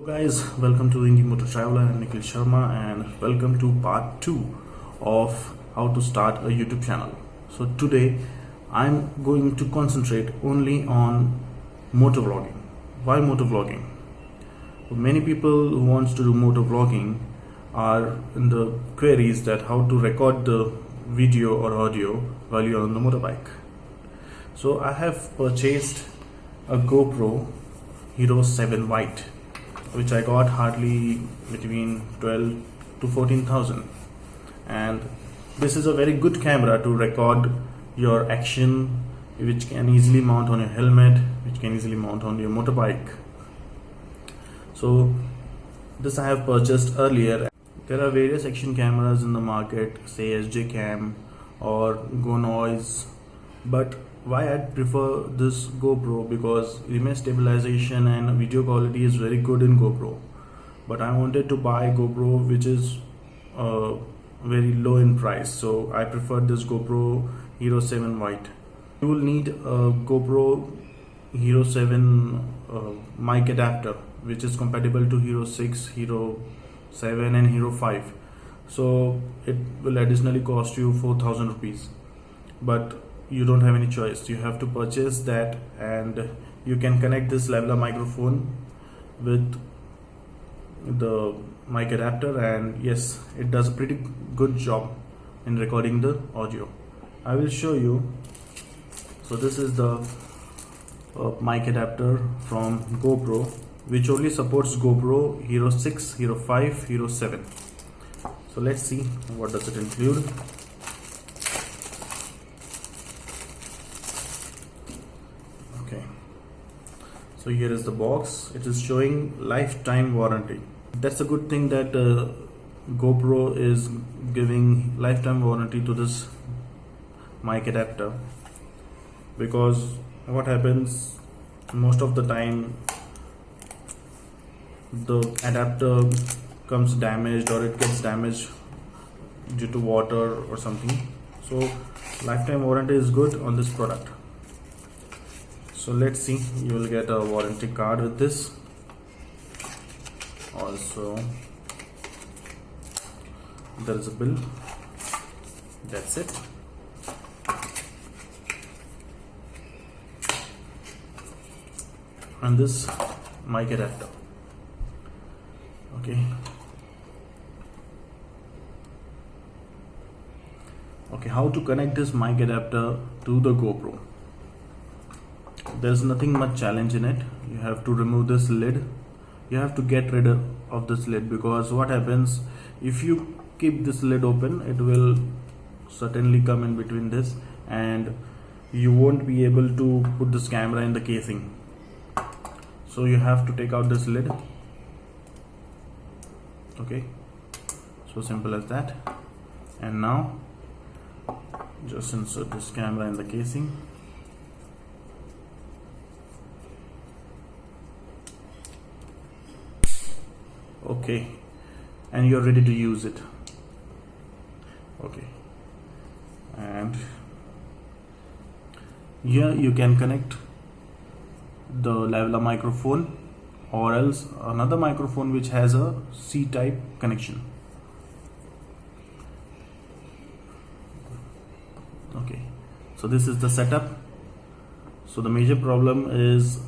Guys, welcome to Indie Motor Traveler. I'm Nikhil Sharma and welcome to part 2 of how to start a YouTube channel. So today I'm going to concentrate only on motovlogging. Why motovlogging? Many people who wants to do motovlogging are in the queries that how to record the video or audio while you're on the motorbike. So I have purchased a GoPro Hero 7 White, which I got hardly between 12 to 14,000, and this is a very good camera to record your action, which can easily mount on your helmet, which can easily mount on your motorbike. So this I have purchased earlier. There are various action cameras in the market, say SJ Cam or GoNoise, but why I prefer this GoPro, because image stabilization and video quality is very good in GoPro, but I wanted to buy GoPro which is very low in price, so I prefer this GoPro Hero 7 White. You will need a GoPro Hero 7 mic adapter which is compatible to Hero 6, Hero 7 and Hero 5, so it will additionally cost you 4,000 rupees, but you don't have any choice. You have to purchase that, and you can connect this lavalier microphone with the mic adapter, and yes, it does a pretty good job in recording the audio. I will show you. So this is the mic adapter from GoPro, which only supports GoPro Hero 6, Hero 5, Hero 7. So let's see what does it include. So here is the box. It is showing lifetime warranty. That's a good thing that GoPro is giving lifetime warranty to this mic adapter, because what happens most of the time, the adapter comes damaged or it gets damaged due to water or something. So lifetime warranty is good on this product. So let's see, you will get a warranty card with this. Also there is a bill. That's it. And this mic adapter. Okay, how to connect this mic adapter to the GoPro? There's nothing much challenge in it. You have to remove this lid. You have to get rid of this lid, because what happens if you keep this lid open, it will certainly come in between this and you won't be able to put this camera in the casing. So you have to take out this lid. Okay, so simple as that. And now just insert this camera in the casing. Okay, and you're ready to use it. Okay, and here you can connect the lavalier microphone or else another microphone which has a C-type connection. Okay, so this is the setup. So the major problem is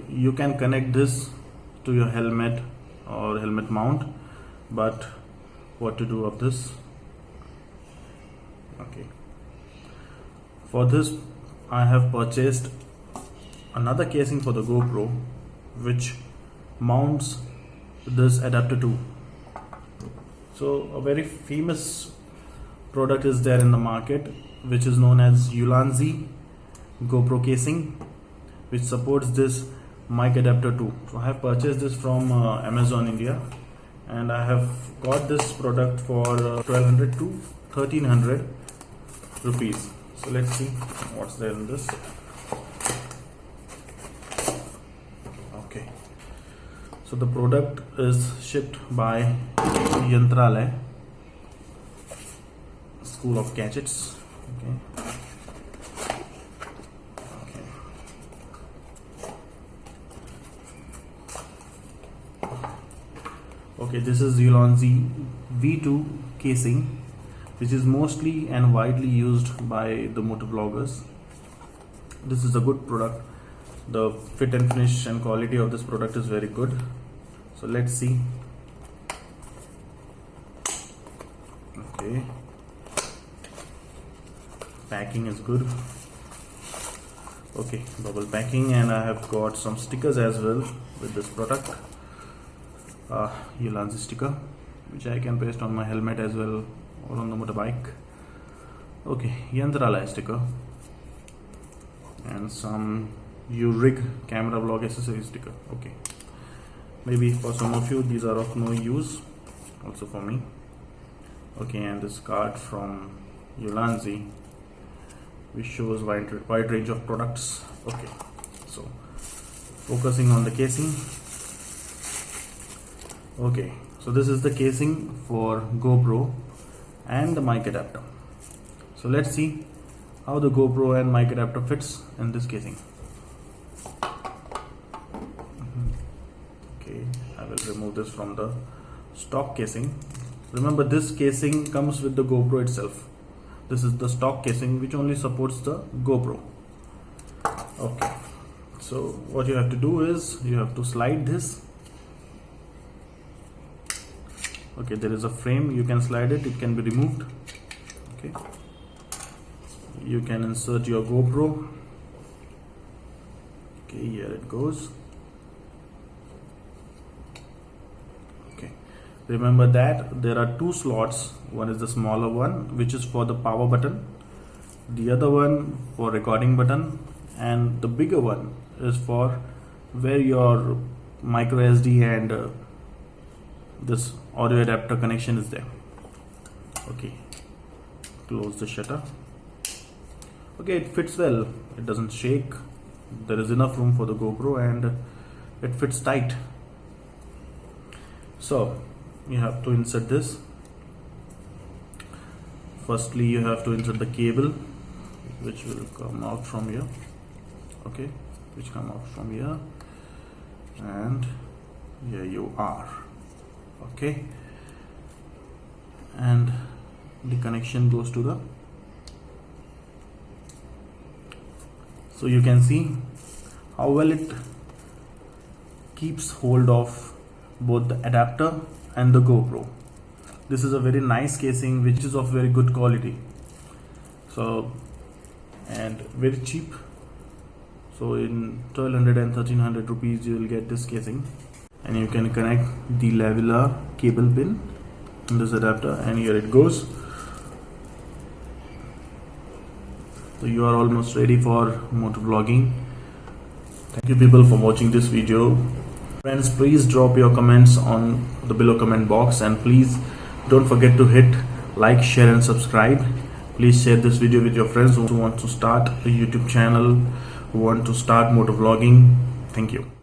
you can connect this to your helmet or helmet mount, but what to do of this? Okay, for this I have purchased another casing for the GoPro which mounts this adapter too. So a very famous product is there in the market which is known as Ulanzi GoPro casing, which supports this mic adapter too. So I have purchased this from Amazon India, and I have got this product for 1200 to 1300 rupees. So let's see what's there in this. Okay, so the product is shipped by Yantralaya School of Gadgets. Okay. Okay, this is Ulanzi V2 casing, which is mostly and widely used by the motovloggers. This is a good product. The fit and finish and quality of this product is very good. So let's see. Okay, packing is good. Okay, bubble packing, and I have got some stickers as well with this product. Ulanzi sticker, which I can paste on my helmet as well or on the motorbike. Okay, Yantralaya sticker and some U-Rig camera vlog accessory sticker. Okay, maybe for some of you these are of no use, also for me. Okay, and this card from Ulanzi, which shows wide range of products. Okay, so focusing on the casing. Okay, so this is the casing for GoPro and the mic adapter. So let's see how the GoPro and mic adapter fits in this casing. Okay, I will remove this from the stock casing. Remember, this casing comes with the GoPro itself. This is the stock casing which only supports the GoPro. Okay, so what you have to do is you have to slide this. Okay, there is a frame, you can slide it, it can be removed. Okay, you can insert your GoPro. Okay, here it goes. Okay, remember that there are two slots. One is the smaller one, which is for the power button, the other one for recording button, and the bigger one is for where your micro SD and this audio adapter connection is there. Okay, close the shutter. Okay, it fits well, it doesn't shake, there is enough room for the GoPro, and it fits tight. So you have to insert this. Firstly, you have to insert the cable, which will come out from here. Okay, which come out from here, and here you are. Okay, and the connection goes to the, so you can see how well it keeps hold of both the adapter and the GoPro. This is a very nice casing which is of very good quality, so and very cheap. So in 1200 and 1300 rupees you will get this casing, and you can connect the leveler cable pin in this adapter, and here it goes. So you are almost ready for motovlogging. Thank you people for watching this video. Friends, please drop your comments on the below comment box, and please don't forget to hit like, share and subscribe. Please share this video with your friends who want to start a YouTube channel, who want to start motovlogging. Thank you.